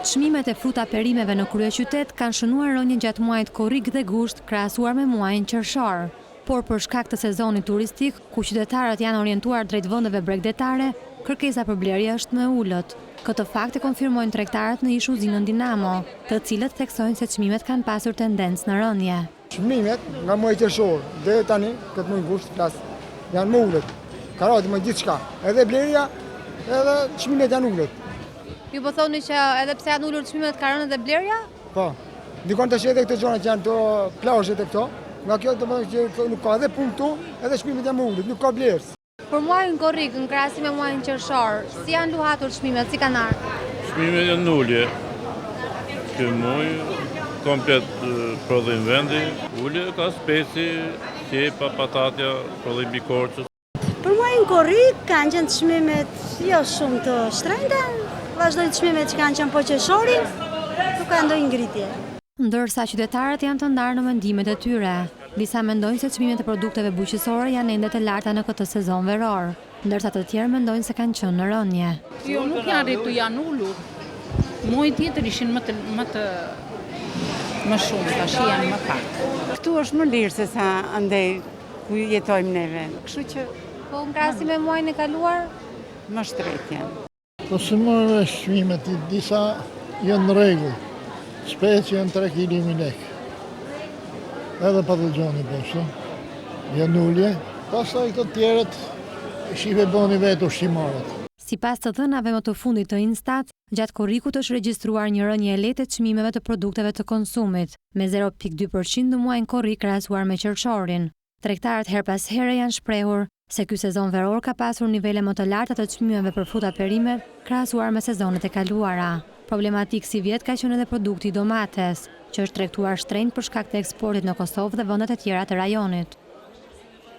Çmimet e fruta perimeve në kryeqytet kanë shënuar rënje gjatë muajit korrik dhe gusht krahasuar me muajin qershor. Por për shkak të sezonit turistik, ku qytetarët janë orientuar drejt vendeve bregdetare, kërkesa për blerje është më e ulët. Këtë fakt e konfirmojnë tregtarët në ish uzinën Dinamo, të cilët theksojnë se çmimet kanë pasur tendencë në rënje. Çmimet nga muaji qershor deri tani, këtë muaj gusht janë më ulët. Karati më gjithçka, edhe blerja, edhe çmimet janë ulët. Ju po thoni që edhe pse janë ulur çmimet ka rënë edhe blerja? Po. Dikon tash edhe këto gjëra që janë to plazhet e këto, nga kjo do të thotë që nuk ka edhe punë këtu, edhe çmimet janë më ulët, nuk ka blerës. Për muajin korrik, në krahasim me muajin qershor, si janë luhatur çmimet, si kanë ardhur? Çmimet janë në ulje. Ky muaj komplet prodhim vendi, ulje ka speci, qepa, patatja, prodhim bikorçës. Për muajin korrik kanë qenë çmimet jo shumë të shtrenjta, vazhdojnë çmimet që kanë qenë po qershorin, nuk ka ndonjë ngritje. Ndërsa qytetarët janë të ndarë në mendimet e tyre. Disa mendojnë se çmimet e produkteve bujqësore janë ende të larta në këtë sezon veror, ndërsa të tjerë mendojnë se kanë qenë në rënje. Jo, nuk janë rritur, janë ulur. Muaj tjetër ishin më shumë, tash janë më pak. Këtu është më lirë se sa andej ku jetojmë neve. Kështu që Po në krahasim me muajin e kaluar? më shtret janë. Po si më çmimet disa janë në rregull. Speci janë 3 kg lek. Edhe patagjoni poshtë. Janë ulje. Pastaj këto tjerët shive bëni vetë ushqimarët. Sipas të dhënave më të fundit të Instat, gjatë korrikut është regjistruar një rënje e lehtë të çmimeve të produkteve të konsumit, me 0.2% në muajin korrik krahasuar me qershorin. Tregtarët her pas here janë shprehur se ky sezon veror ka pasur nivele më të larta të çmimeve për fruta perime krahasuar me sezonet e kaluara. Problematik si vjet ka qenë edhe produkti i domates, që është tregtuar shtrenjtë për shkak të eksportit në Kosovë dhe vendet e tjera të rajonit.